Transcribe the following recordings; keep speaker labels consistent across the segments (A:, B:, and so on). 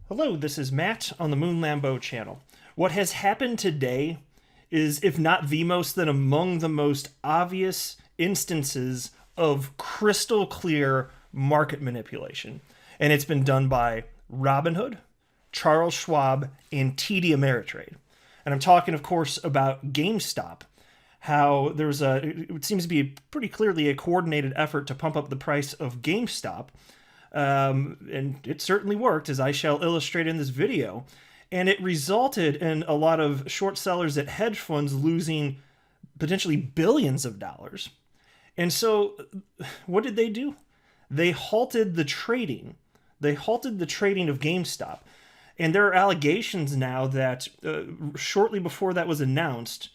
A: Hello, this is Matt on the Moon Lambo channel. What has happened today is, if not the most, then among the most obvious instances of crystal clear market manipulation. And it's been done by Robinhood, Charles Schwab, and TD Ameritrade. And I'm talking, of course, about Gamestop. How it seems to be pretty clearly a coordinated effort to pump up the price of GameStop. And it certainly worked, as I shall illustrate in this video. And it resulted in a lot of short sellers at hedge funds losing potentially billions of dollars. And so what did they do? They halted the trading. They halted the trading of GameStop. And there are allegations now that shortly before that was announced,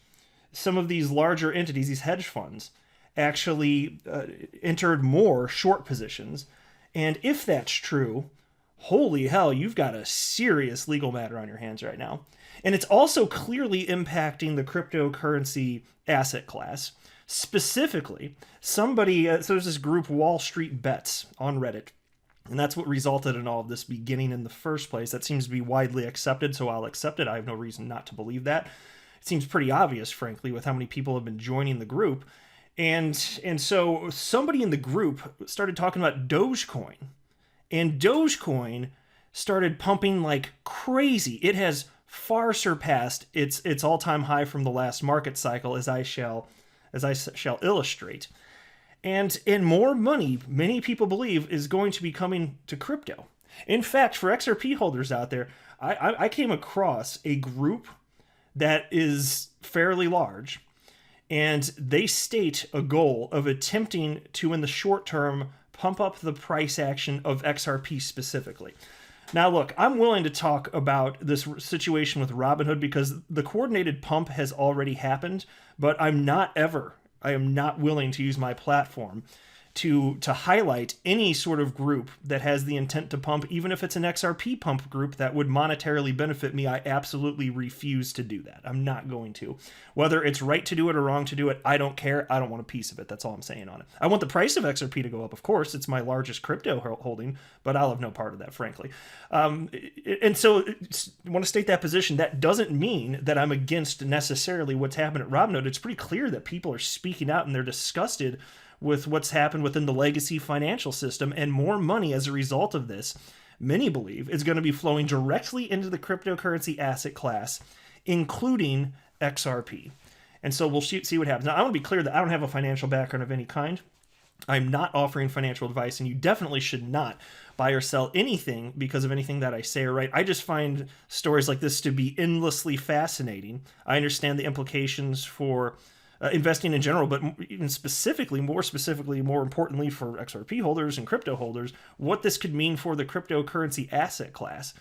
A: some of these larger entities, these hedge funds, actually entered more short positions. And if that's true, holy hell, you've got a serious legal matter on your hands right now. And it's also clearly impacting the cryptocurrency asset class. Specifically, so there's this group, Wall Street Bets, on Reddit. And that's what resulted in all of this beginning in the first place. That seems to be widely accepted, so I'll accept it. I have no reason not to believe that. It seems pretty obvious, frankly, with how many people have been joining the group. And so somebody in the group started talking about Dogecoin. And Dogecoin started pumping like crazy. It has far surpassed its all-time high from the last market cycle, as I shall illustrate. And more money, many people believe, is going to be coming to crypto. In fact, for XRP holders out there, I came across a group that is fairly large, and they state a goal of attempting to, in the short term, pump up the price action of XRP specifically. Now, look, I'm willing to talk about this situation with Robinhood because the coordinated pump has already happened, but I am not willing to use my platform to highlight any sort of group that has the intent to pump, even if it's an XRP pump group that would monetarily benefit me. I absolutely refuse to do that. I'm not going to. Whether it's right to do it or wrong to do it, I don't care. I don't want a piece of it. That's all I'm saying on it. I want the price of XRP to go up, of course. It's my largest crypto holding, but I'll have no part of that, frankly. And so I want to state that position. That doesn't mean that I'm against necessarily what's happened at Robinhood. It's pretty clear that people are speaking out and they're disgusted with what's happened within the legacy financial system, and more money as a result of this, many believe, is going to be flowing directly into the cryptocurrency asset class, including XRP. And so we'll see what happens. Now, I want to be clear that I don't have a financial background of any kind. I'm not offering financial advice, and you definitely should not buy or sell anything because of anything that I say or write. I just find stories like this to be endlessly fascinating. I understand the implications for investing in general, but even more importantly for XRP holders and crypto holders, what this could mean for the cryptocurrency asset class.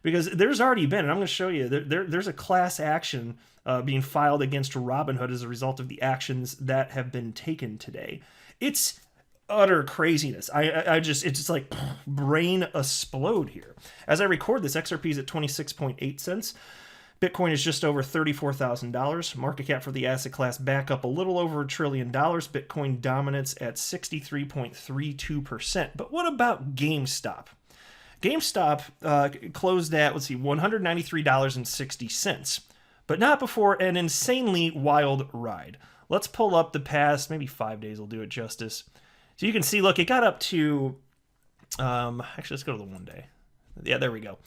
A: Because there's already been, and I'm going to show you, there's a class action being filed against Robinhood as a result of the actions that have been taken today. It's utter craziness. It's just like brain explode here. As I record this, XRP is at 26.8 cents. Bitcoin is just over $34,000. Market cap for the asset class back up a little over $1 trillion. Bitcoin dominance at 63.32%. But what about GameStop? GameStop closed at, $193.60, but not before an insanely wild ride. Let's pull up the past, maybe 5 days will do it justice. So you can see, look, it got up to, actually, let's go to the 1 day. Yeah, there we go.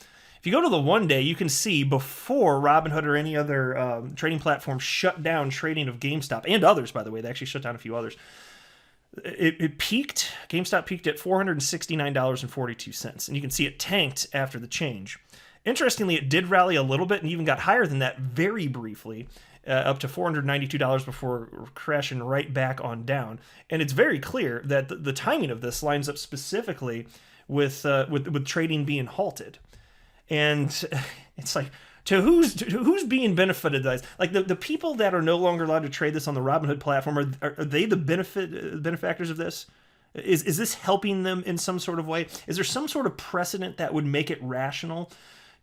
A: If you go to the 1 day, you can see before Robinhood or any other trading platform shut down trading of GameStop, and others, by the way, they actually shut down a few others. GameStop peaked at $469.42, and you can see it tanked after the change. Interestingly, it did rally a little bit and even got higher than that very briefly, up to $492 before crashing right back on down. And it's very clear that the timing of this lines up specifically with trading being halted. And it's like, to who's being benefited by this? Like the people that are no longer allowed to trade this on the Robinhood platform, are they the benefactors of this? Is this helping them in some sort of way? Is there some sort of precedent that would make it rational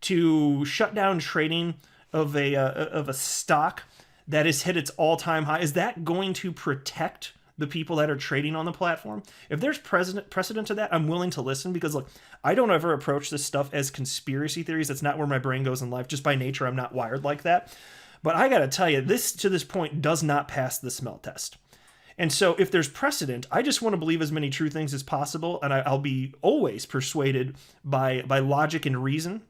A: to shut down trading of a stock that has hit its all-time high? Is that going to protect the people that are trading on the platform. If there's precedent to that, I'm willing to listen, because look, I don't ever approach this stuff as conspiracy theories. That's not where my brain goes in life. Just by nature, I'm not wired like that. But I got to tell you, this to this point does not pass the smell test. And so if there's precedent, I just want to believe as many true things as possible, and I'll be always persuaded by logic and reason.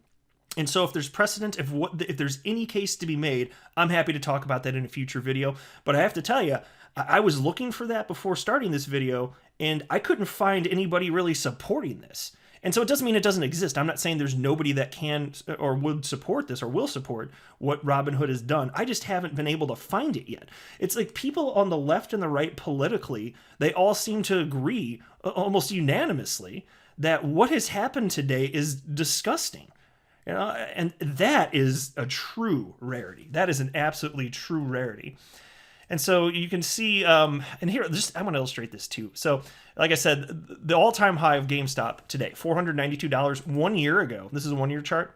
A: And so if there's precedent, if there's any case to be made, I'm happy to talk about that in a future video. But I have to tell you, I was looking for that before starting this video, and I couldn't find anybody really supporting this. And so it doesn't mean it doesn't exist. I'm not saying there's nobody that can or would support this or will support what Robinhood has done. I just haven't been able to find it yet. It's like people on the left and the right politically, they all seem to agree almost unanimously that what has happened today is disgusting. You know, and that is a true rarity. That is an absolutely true rarity. And so you can see, and here, I want to illustrate this too. So, like I said, the all-time high of Gamestop today, $492. 1 year ago, this is a 1 year chart,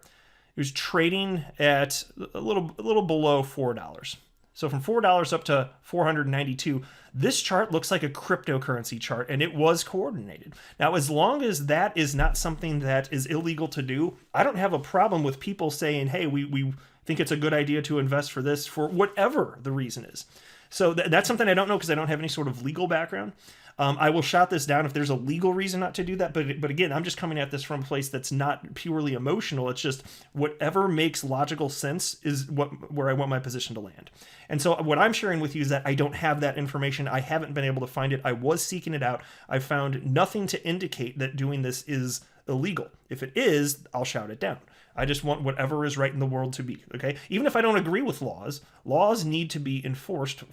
A: it was trading at a little below $4. So from $4 up to $492, this chart looks like a cryptocurrency chart, and it was coordinated. Now, as long as that is not something that is illegal to do, I don't have a problem with people saying, hey, we think it's a good idea to invest for this, for whatever the reason is. So that's something I don't know, because I don't have any sort of legal background. I will shut this down if there's a legal reason not to do that. But again, I'm just coming at this from a place that's not purely emotional. It's just whatever makes logical sense is where I want my position to land. And so what I'm sharing with you is that I don't have that information. I haven't been able to find it. I was seeking it out. I found nothing to indicate that doing this is illegal. If it is, I'll shout it down. I just want whatever is right in the world to be, okay? Even if I don't agree with laws need to be enforced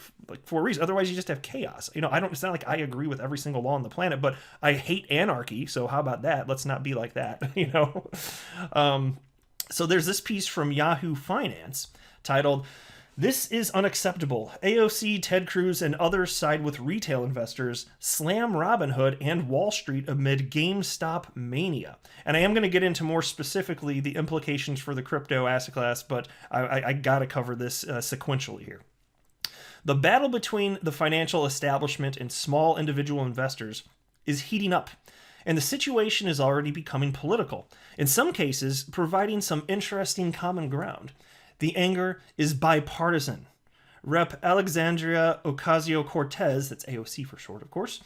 A: for a reason. Otherwise, you just have chaos. You know, it's not like I agree with every single law on the planet, but I hate anarchy, so how about that? Let's not be like that, you know? So there's this piece from Yahoo Finance titled, "This is unacceptable. AOC, Ted Cruz, and others side with retail investors, slam Robinhood and Wall Street amid GameStop mania." And I am going to get into more specifically the implications for the crypto asset class, but I got to cover this sequentially here. The battle between the financial establishment and small individual investors is heating up, and the situation is already becoming political, in some cases providing some interesting common ground. The anger is bipartisan. Rep. Alexandria Ocasio-Cortez, that's AOC for short, of course,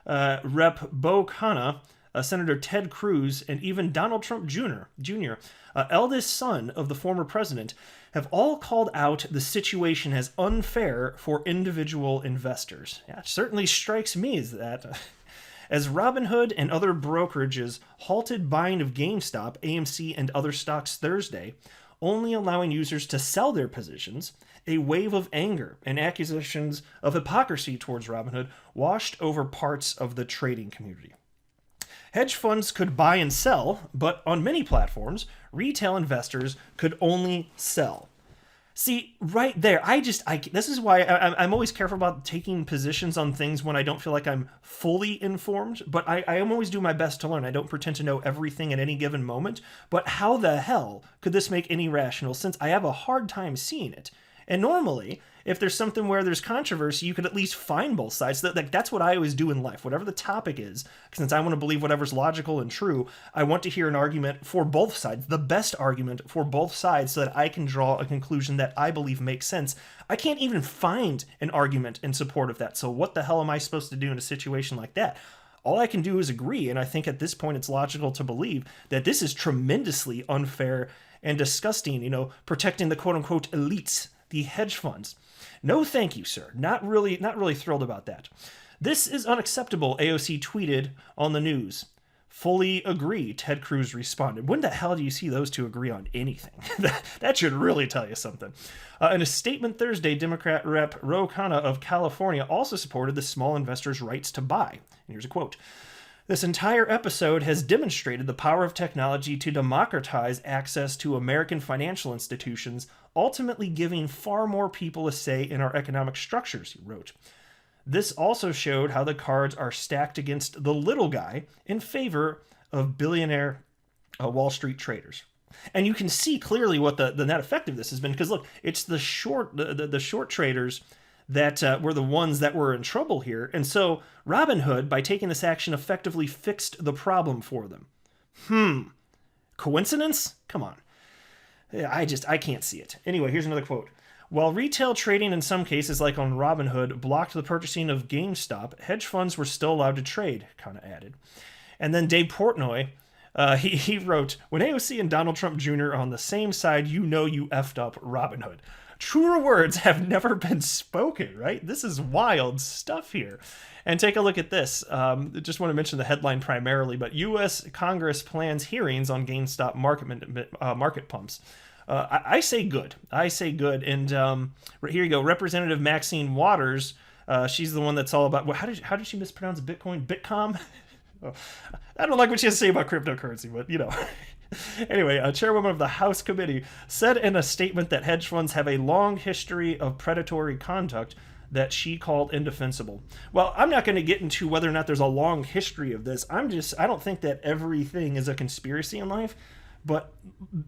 A: Rep. Bo Khanna, Senator Ted Cruz, and even Donald Trump Jr., eldest son of the former president, have all called out the situation as unfair for individual investors. Yeah, it certainly strikes me as that. As Robinhood and other brokerages halted buying of GameStop, AMC, and other stocks Thursday, only allowing users to sell their positions, a wave of anger and accusations of hypocrisy towards Robinhood washed over parts of the trading community. Hedge funds could buy and sell, but on many platforms, retail investors could only sell. See, right there, this is why I'm always careful about taking positions on things when I don't feel like I'm fully informed, but I am always do my best to learn. I don't pretend to know everything at any given moment, but how the hell could this make any rational sense? I have a hard time seeing it. And normally, if there's something where there's controversy, you could at least find both sides. That's what I always do in life. Whatever the topic is, since I want to believe whatever's logical and true, I want to hear an argument for both sides, the best argument for both sides, so that I can draw a conclusion that I believe makes sense. I can't even find an argument in support of that. So what the hell am I supposed to do in a situation like that? All I can do is agree, and I think at this point it's logical to believe that this is tremendously unfair and disgusting, protecting the quote-unquote elites, the hedge funds. No thank you, sir. Not really thrilled about that. This is unacceptable, AOC tweeted on the news. Fully agree, Ted Cruz responded. When the hell do you see those two agree on anything? That should really tell you something. In a statement Thursday, Democrat Rep. Ro Khanna of California also supported the small investors' rights to buy. And here's a quote. This entire episode has demonstrated the power of technology to democratize access to American financial institutions, ultimately giving far more people a say in our economic structures, he wrote. This also showed how the cards are stacked against the little guy in favor of billionaire Wall Street traders. And you can see clearly what the net effect of this has been, because look, it's the short traders that were the ones that were in trouble here. And so Robinhood, by taking this action, effectively fixed the problem for them. Coincidence? Come on. I can't see it. Anyway, here's another quote. While retail trading in some cases, like on Robinhood, blocked the purchasing of GameStop, hedge funds were still allowed to trade, kind of added. And then Dave Portnoy, he wrote, when AOC and Donald Trump Jr. are on the same side, you know you effed up Robinhood. Truer words have never been spoken, right? This is wild stuff here. And take a look at this. Just want to mention the headline primarily, but U.S. Congress plans hearings on GameStop market pumps. I say good. I say good. And here you go. Representative Maxine Waters, she's the one that's all about, well, how did she mispronounce Bitcoin? Bitcom? I don't like what she has to say about cryptocurrency, but you know. Anyway, a chairwoman of the House Committee said in a statement that hedge funds have a long history of predatory conduct that she called indefensible. Well, I'm not going to get into whether or not there's a long history of this. I don't think that everything is a conspiracy in life, but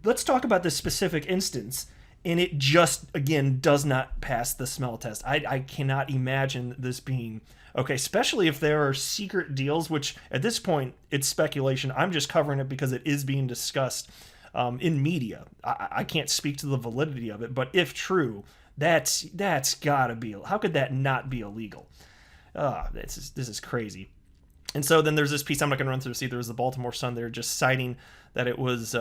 A: let's talk about this specific instance. And it just, again, does not pass the smell test. I cannot imagine this being okay, especially if there are secret deals, which at this point, it's speculation. I'm just covering it because it is being discussed in media. I can't speak to the validity of it, but if true, that's gotta be, how could that not be illegal? This is crazy. And so then there's this piece, I'm not gonna run through this either, is the Baltimore Sun. They're just citing that it was,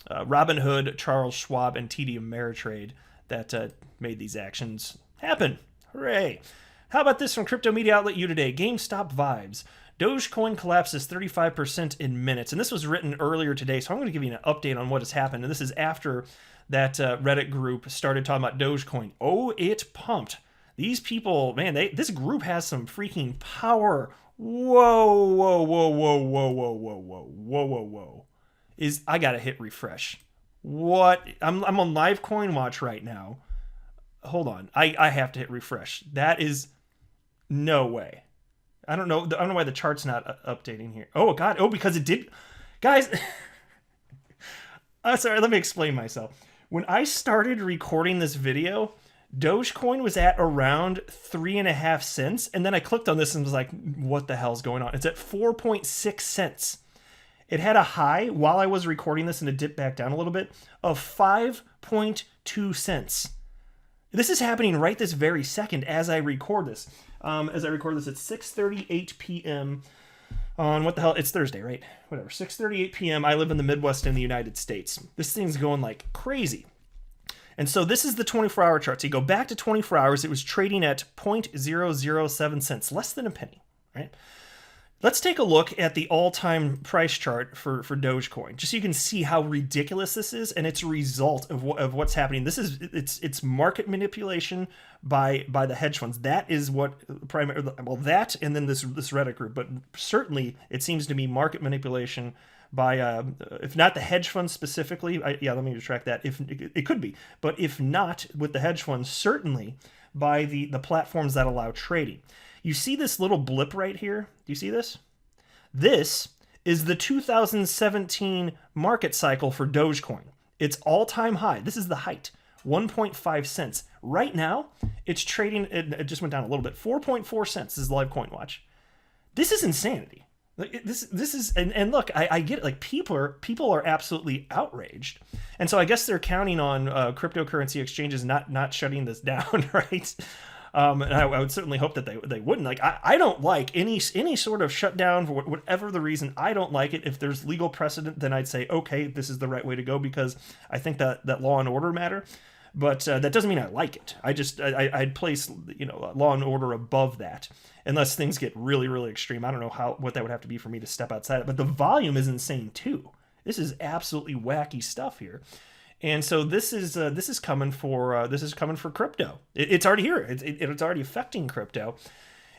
A: Robinhood, Charles Schwab, and TD Ameritrade that made these actions happen. Hooray. How about this from crypto media outlet U Today? GameStop vibes. Dogecoin collapses 35% in minutes. And this was written earlier today, so I'm going to give you an update on what has happened. And this is after that Reddit group started talking about Dogecoin. Oh, it pumped. These people, man, this group has some freaking power. Whoa, whoa, whoa, whoa, whoa, whoa, whoa, whoa, whoa, whoa, whoa. I got to hit refresh. What? I'm on live coin watch right now. Hold on. I have to hit refresh. That is no way. I don't know why the chart's not updating here. Oh God. Oh, because it did. Guys, sorry, let me explain myself. When I started recording this video, Dogecoin was at around 3.5 cents. And then I clicked on this and was like, what the hell's going on? It's at 4.6 cents. It had a high while I was recording this, and it dipped back down a little bit, of 5.2 cents. This is happening right this very second as I record this. As I record this at 6:38 p.m. on, what the hell? It's Thursday, right? Whatever. 6:38 p.m. I live in the Midwest in the United States. This thing's going like crazy. And so this is the 24-hour chart. So you go back to 24 hours. It was trading at 0.007 cents, less than a penny, right? Let's take a look at the all-time price chart for Dogecoin, just so you can see how ridiculous this is, and it's a result of what's happening. It's market manipulation by the hedge funds. That is what that, and then this Reddit group, but certainly it seems to be market manipulation by if not the hedge funds specifically. Let me retract that. If it could be, but if not with the hedge funds, certainly by the platforms that allow trading. You see this little blip right here? Do you see this? This is the 2017 market cycle for Dogecoin. It's all-time high. This is the height, 1.5 cents. Right now, it's trading, it just went down a little bit, 4.4 cents is live coin watch. This is insanity. This is, and look, I get it. Like people are absolutely outraged. And so I guess they're counting on cryptocurrency exchanges not shutting this down, right? And I would certainly hope that they wouldn't. Like I don't like any sort of shutdown for whatever the reason. I don't like it. If there's legal precedent, then I'd say, okay, this is the right way to go because I think that law and order matter. But that doesn't mean I like it. I'd place law and order above that unless things get really, really extreme. I don't know what that would have to be for me to step outside it. But the volume is insane too. This is absolutely wacky stuff here. And so this is coming for crypto. It's already here. It's already affecting crypto.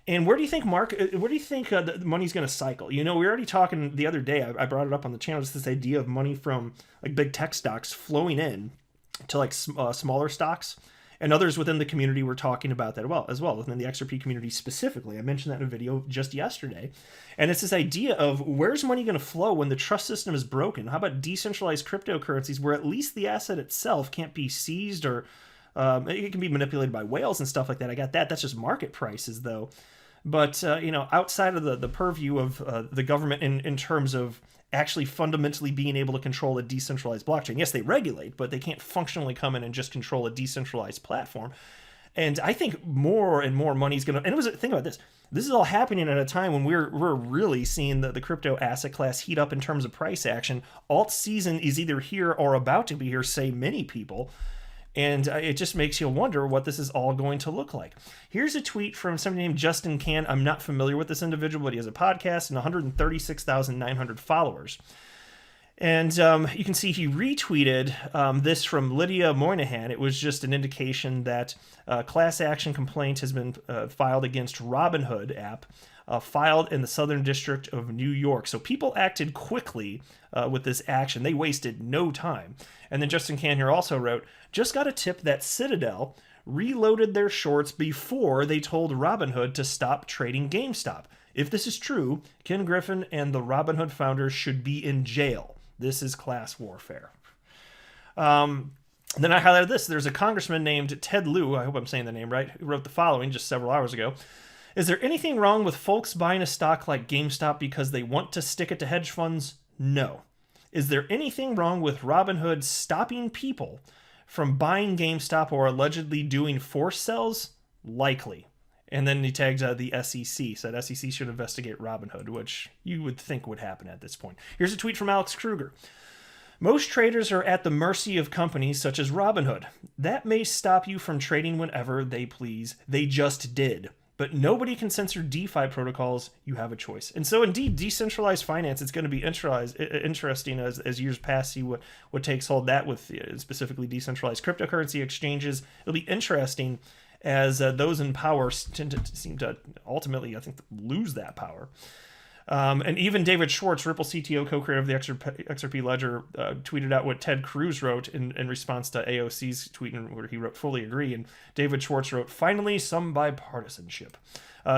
A: And where do you think the money's going to cycle? We were already talking the other day. I brought it up on the channel. Just this idea of money from like big tech stocks flowing in to like smaller stocks, and others within the community were talking about that as well within the XRP community specifically. I mentioned that in a video just yesterday. And it's this idea of where's money going to flow when the trust system is broken? How about decentralized cryptocurrencies where at least the asset itself can't be seized or It can be manipulated by whales and stuff like that. I got that. That's just market prices, though. But, outside of the purview of the government in terms of actually fundamentally being able to control a decentralized blockchain. Yes, they regulate, but they can't functionally come in and just control a decentralized platform. And I think more and more money is going to... And think about this. This is all happening at a time when we're really seeing the crypto asset class heat up in terms of price action. Alt season is either here or about to be here, say many people. And it just makes you wonder what this is all going to look like. Here's a tweet from somebody named Justin Can. I'm not familiar with this individual, but he has a podcast and 136,900 followers. And you can see he retweeted this from Lydia Moynihan. It was just an indication that a class action complaint has been filed against Robinhood app, filed in the Southern District of New York. So people acted quickly with this action. They wasted no time. And then Justin Can here also wrote, just got a tip that Citadel reloaded their shorts before they told Robinhood to stop trading Gamestop. If this is true, Ken Griffin and the Robinhood founders should be in jail. This is class warfare. Then I highlighted this. There's a congressman named Ted Lieu, I hope I'm saying the name right, who wrote the following just several hours ago. Is there anything wrong with folks buying a stock like GameStop because they want to stick it to hedge funds? No. Is there anything wrong with Robinhood stopping people from buying GameStop or allegedly doing forced sells? Likely. And then he tagged the SEC, said SEC should investigate Robinhood, which you would think would happen at this point. Here's a tweet from Alex Kruger. Most traders are at the mercy of companies such as Robinhood. That may stop you from trading whenever they please. They just did. But nobody can censor DeFi protocols. You have a choice. And so indeed, decentralized finance, it's going to be interesting as years pass, see what takes hold that with specifically decentralized cryptocurrency exchanges. It'll be interesting as those in power seem to ultimately, I think, lose that power. And even David Schwartz, Ripple CTO, co-creator of the XRP Ledger, tweeted out what Ted Cruz wrote in response to AOC's tweet, where he wrote, fully agree. And David Schwartz wrote, finally, some bipartisanship.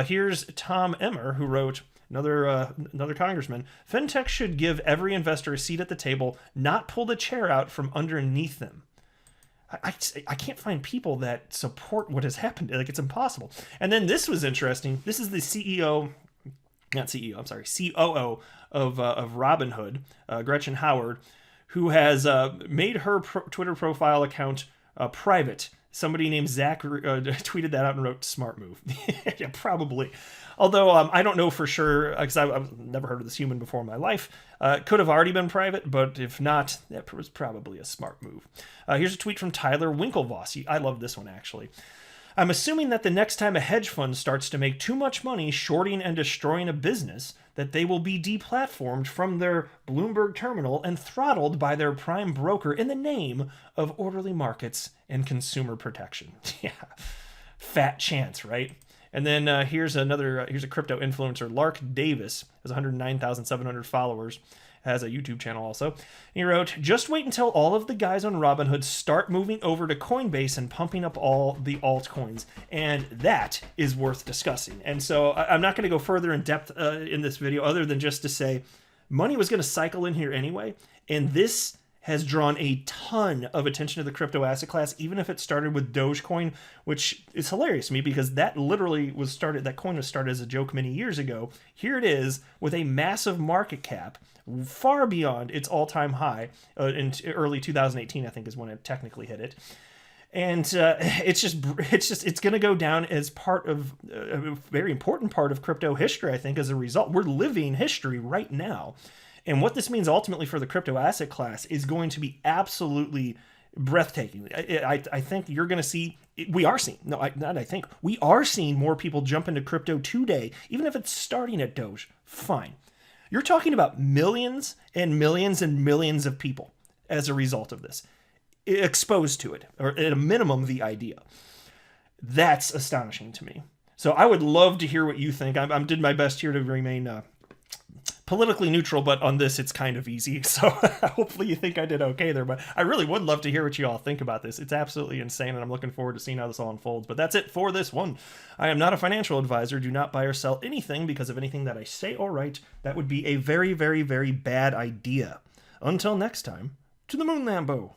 A: Here's Tom Emmer, who wrote, another congressman, FinTech should give every investor a seat at the table, not pull the chair out from underneath them. I can't find people that support what has happened. Like, it's impossible. And then this was interesting. This is the COO of Robinhood, Gretchen Howard, who has made her Twitter profile account private. Somebody named Zach tweeted that out and wrote, smart move. Yeah, probably. Although I don't know for sure, because I've never heard of this human before in my life. Could have already been private, but if not, that was probably a smart move. Here's a tweet from Tyler Winklevoss. I love this one, actually. I'm assuming that the next time a hedge fund starts to make too much money shorting and destroying a business, that they will be deplatformed from their Bloomberg terminal and throttled by their prime broker in the name of orderly markets and consumer protection. Yeah, fat chance, right? And then here's a crypto influencer, Lark Davis, has 109,700 followers, has a YouTube channel also. He wrote, just wait until all of the guys on Robinhood start moving over to Coinbase and pumping up all the altcoins. And that is worth discussing. And so I'm not going to go further in depth in this video other than just to say money was going to cycle in here anyway. And this has drawn a ton of attention to the crypto asset class, even if it started with Dogecoin, which is hilarious to me because that literally was started, that coin was started as a joke many years ago. Here it is with a massive market cap, far beyond its all-time high in early 2018, I think is when it technically hit it. And it's going to go down as part of a very important part of crypto history, I think, as a result. We're living history right now. And what this means ultimately for the crypto asset class is going to be absolutely breathtaking. I think you're going to see, we are seeing more people jump into crypto today, even if it's starting at Doge. Fine. You're talking about millions and millions and millions of people as a result of this, exposed to it, or at a minimum, the idea. That's astonishing to me. So I would love to hear what you think. I did my best here to remain politically neutral, but on this it's kind of easy, so hopefully you think I did okay there. But I really would love to hear what you all think about this. It's absolutely insane, and I'm looking forward to seeing how this all unfolds. But that's it for this one. I am not a financial advisor. Do not buy or sell anything because of anything that I say or write. That would be a very, very, very bad idea. Until next time, to the moon, Lambo.